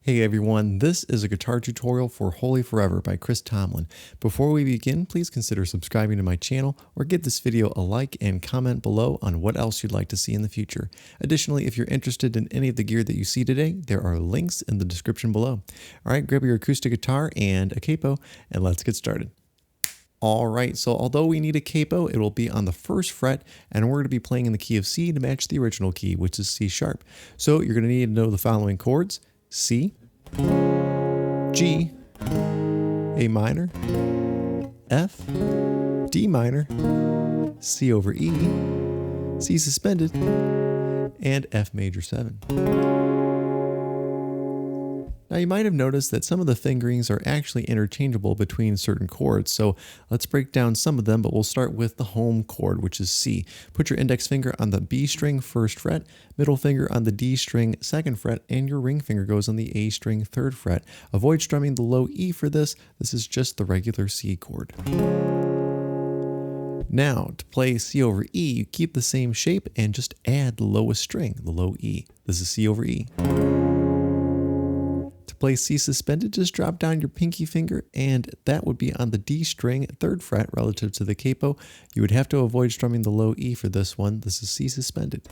Hey everyone, this is a guitar tutorial for Holy Forever by Chris Tomlin. Before we begin, please consider subscribing to my channel or give this video a like and comment below on what else you'd like to see in the future. Additionally, if you're interested in any of the gear that you see today, there are links in the description below. Alright, grab your acoustic guitar and a capo and let's get started. Alright, so although we need a capo, it will be on the first fret and we're going to be playing in the key of C to match the original key, which is C sharp. So you're going to need to know the following chords: C, G, A minor, F, D minor, C over E, C suspended, and F major 7. Now you might have noticed that some of the fingerings are actually interchangeable between certain chords, so let's break down some of them, but we'll start with the home chord, which is C. Put your index finger on the B string 1st fret, middle finger on the D string 2nd fret, and your ring finger goes on the A string 3rd fret. Avoid strumming the low E for this. This is just the regular C chord. Now, to play C over E, you keep the same shape and just add the lowest string, the low E. This is C over E. To play C suspended, just drop down your pinky finger and that would be on the D string 3rd fret relative to the capo. You would have to avoid strumming the low E for this one. This is C suspended.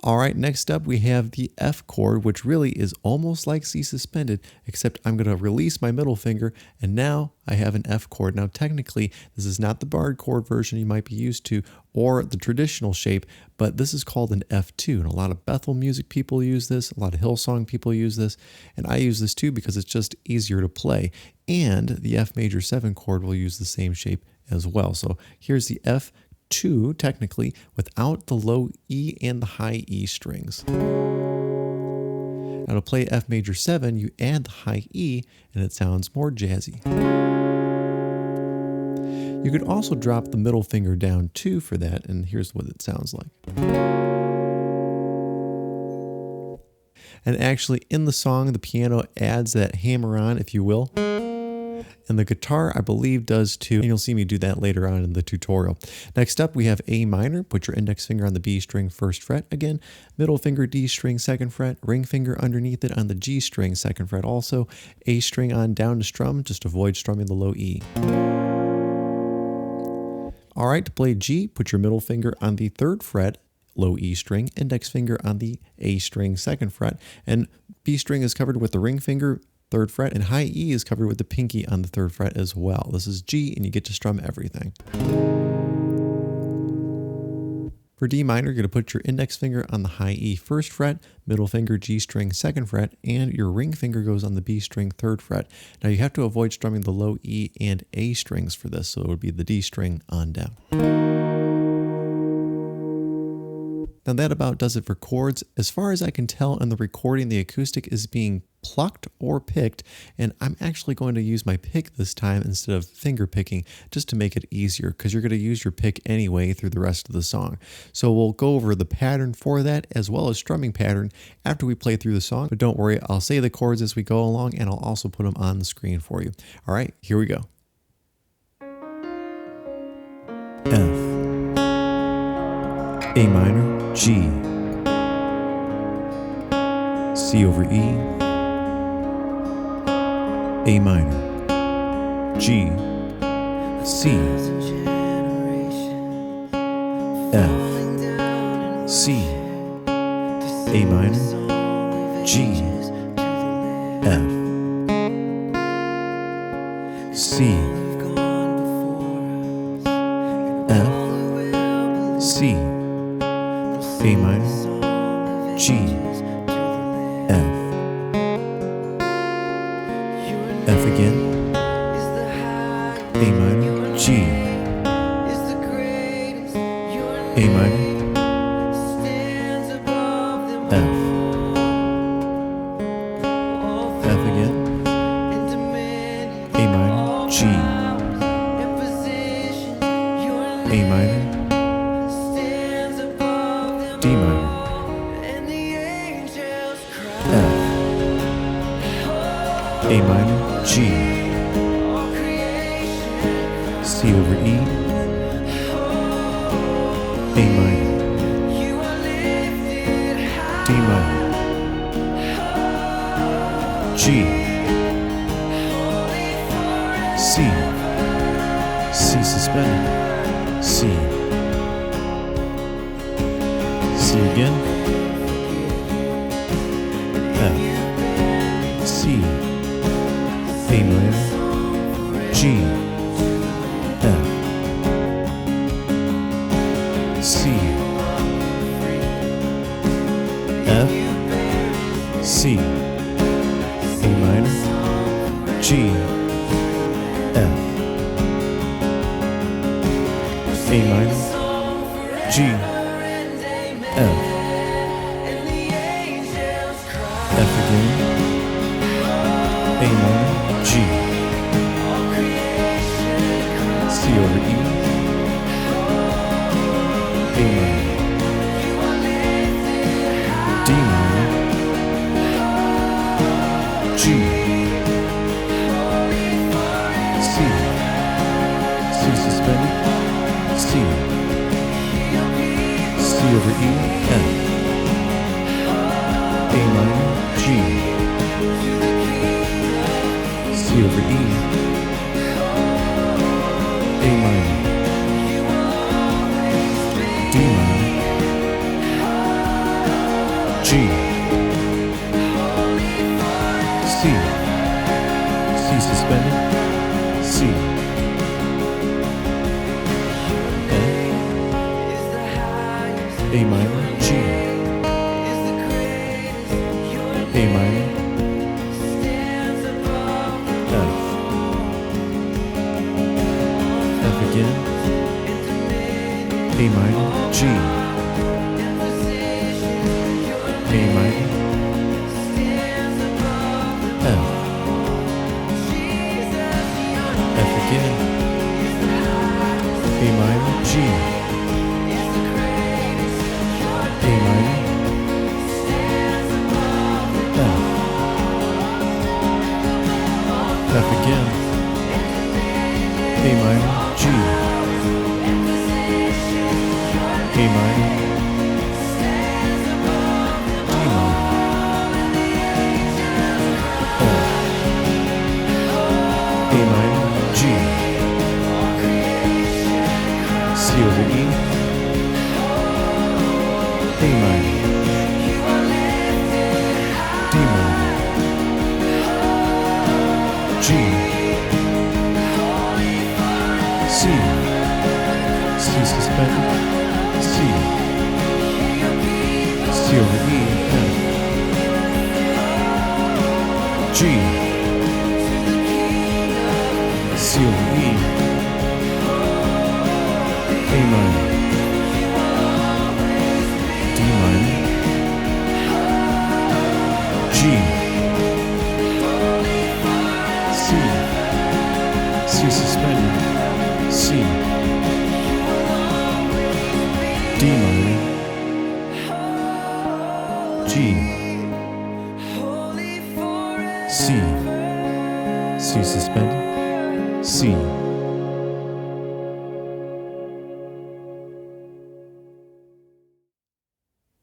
Alright, next up we have the F chord, which really is almost like C suspended, except I'm going to release my middle finger and now I have an F chord. Now technically this is not the barred chord version you might be used to or the traditional shape, but this is called an F2 and a lot of Bethel music people use this, a lot of Hillsong people use this, and I use this too because it's just easier to play. And the F major 7 chord will use the same shape as well. So here's the F2 technically without the low E and the high E strings. Now to play F major 7, you add the high E and it sounds more jazzy. You could also drop the middle finger down too for that, and here's what it sounds like. And actually in the song, the piano adds that hammer on, if you will. And the guitar, I believe, does too. And you'll see me do that later on in the tutorial. Next up, we have A minor. Put your index finger on the B string 1st fret. Again, middle finger D string 2nd fret. Ring finger underneath it on the G string 2nd fret. Also, A string on down to strum. Just avoid strumming the low E. Alright, to play G, put your middle finger on the 3rd fret, low E string, index finger on the A string 2nd fret, and B string is covered with the ring finger 3rd fret, and high E is covered with the pinky on the 3rd fret as well. This is G, and you get to strum everything. For D minor, you're going to put your index finger on the high E 1st fret, middle finger G string 2nd fret, and your ring finger goes on the B string 3rd fret. Now you have to avoid strumming the low E and A strings for this, so it would be the D string on down. Now that about does it for chords. As far as I can tell in the recording, the acoustic is being plucked or picked, and I'm actually going to use my pick this time instead of finger picking just to make it easier, because you're going to use your pick anyway through the rest of the song. So we'll go over the pattern for that as well as strumming pattern after we play through the song, but don't worry, I'll say the chords as we go along and I'll also put them on the screen for you. Alright, here we go. F, A minor, G, C over E, A minor, G, C, F, C, A minor, G, F, C, F, C, A minor, G, F, F again, A minor, G, A minor, F, F again, A minor, G, A minor, D minor, F, A minor, G, C over E, A minor, D minor, G, C, C suspended, C, C again, F, C, A minor, G, F, C, F, C, A minor, G, F, A minor, G, F, F again, A minor, G, C over E, A minor, D minor, G, C, C suspended, C, C over E, F, A minor, G, C over E, A minor, D minor, G, C, C suspended, C, F, A minor, G, A minor, F, F again, A minor, G, A minor, F, F again, A minor, G, A minor, F, F again, A minor, G, A minor, D minor, F, A minor, G, C over E, A minor, D minor, G, C, C suspended, C, C over E, F, G, C over E, A minor, D minor, G, C, C suspended, C, D minor, G, C, C suspended, C.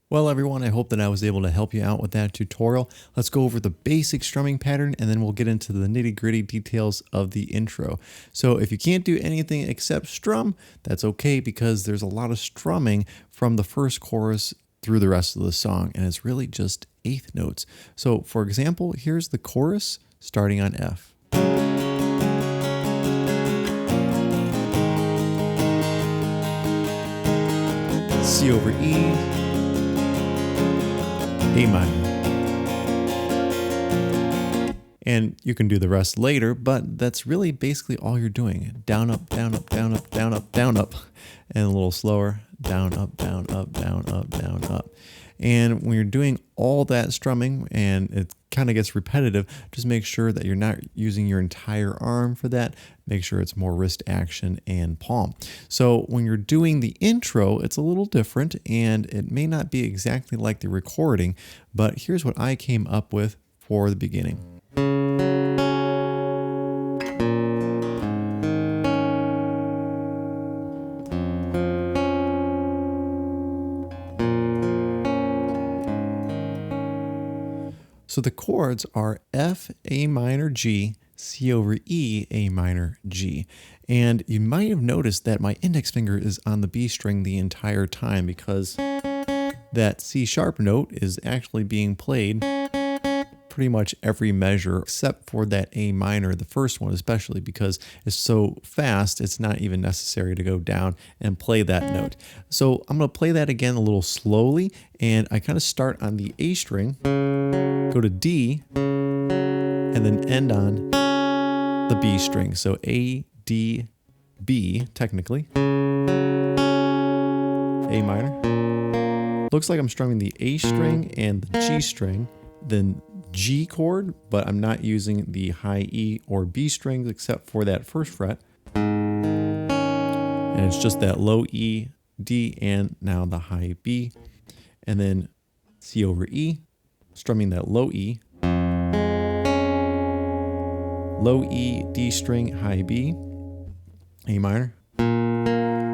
Well, everyone, I hope that I was able to help you out with that tutorial. Let's go over the basic strumming pattern and then we'll get into the nitty-gritty details of the intro. So if you can't do anything except strum, that's okay because there's a lot of strumming from the first chorus through the rest of the song, and it's really just eighth notes. So for example, here's the chorus starting on F. C over E, A minor. And you can do the rest later, but that's really basically all you're doing. Down, up, down, up, down, up, down, up, down, up. And a little slower. Down, up, down, up, down, up, down, up. And when you're doing all that strumming and it kind of gets repetitive, just make sure that you're not using your entire arm for that. Make sure it's more wrist action and palm. So when you're doing the intro, it's a little different and it may not be exactly like the recording, but here's what I came up with for the beginning. So the chords are F, A minor, G, C over E, A minor, G. And you might have noticed that my index finger is on the B string the entire time because that C sharp note is actually being played pretty much every measure except for that A minor, the first one especially, because it's so fast it's not even necessary to go down and play that note. So I'm going to play that again a little slowly, and I kind of start on the A string, go to D, and then end on the B string. So A, D, B, technically. A minor. Looks like I'm strumming the A string and the G string, then G chord, but I'm not using the high E or B strings except for that first fret. And it's just that low E, D, and now the high B. And then C over E, strumming that low E. Low E, D string, high B, A minor.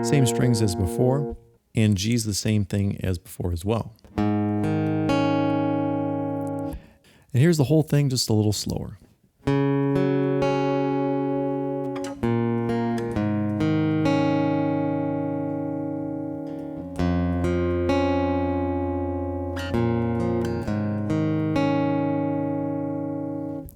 Same strings as before, and G's the same thing as before as well. And here's the whole thing just a little slower.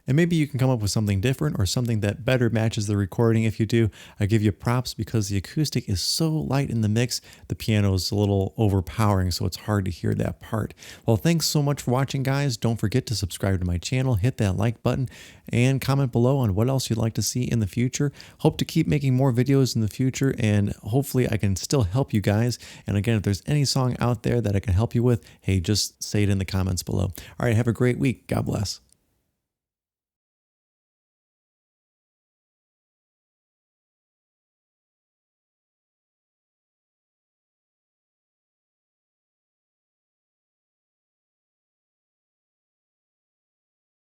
And maybe you can come up with something different or something that better matches the recording. If you do, I give you props because the acoustic is so light in the mix. The piano is a little overpowering, so it's hard to hear that part. Well, thanks so much for watching, guys. Don't forget to subscribe to my channel, hit that like button, and comment below on what else you'd like to see in the future. Hope to keep making more videos in the future, and hopefully I can still help you guys. And again, if there's any song out there that I can help you with, hey, just say it in the comments below. All right, have a great week. God bless.